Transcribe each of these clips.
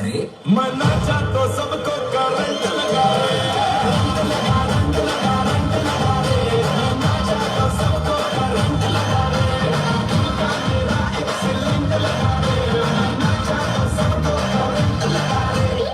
रे मैं नाचा तो सबको करंट लगा रे रंग लगा रंग लगा रंग लगा रे मैं नाचा तो सबको करंट लगा रे दिल का मेरा एक्सीलेंट लगा रे मैं नाचा तो सबको करंट लगा रे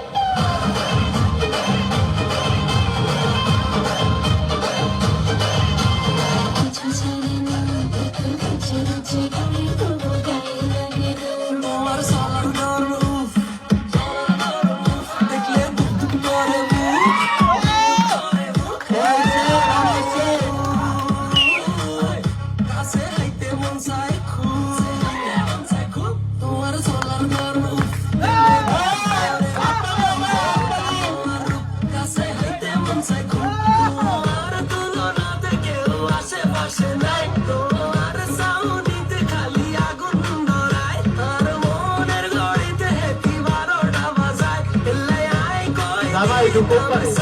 Itu kompas.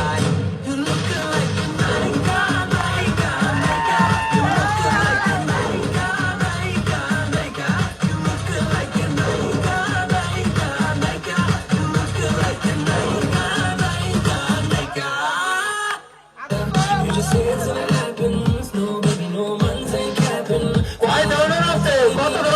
Why don't you say? What the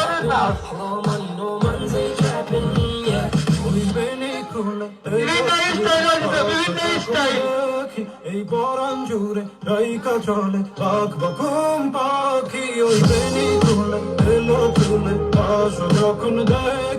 এই পরাণ জুড়ে রাইকা চলে পাখ বকুম পাখি ওই বেনি তুলে এলো তুলে পাশ যখন দেয়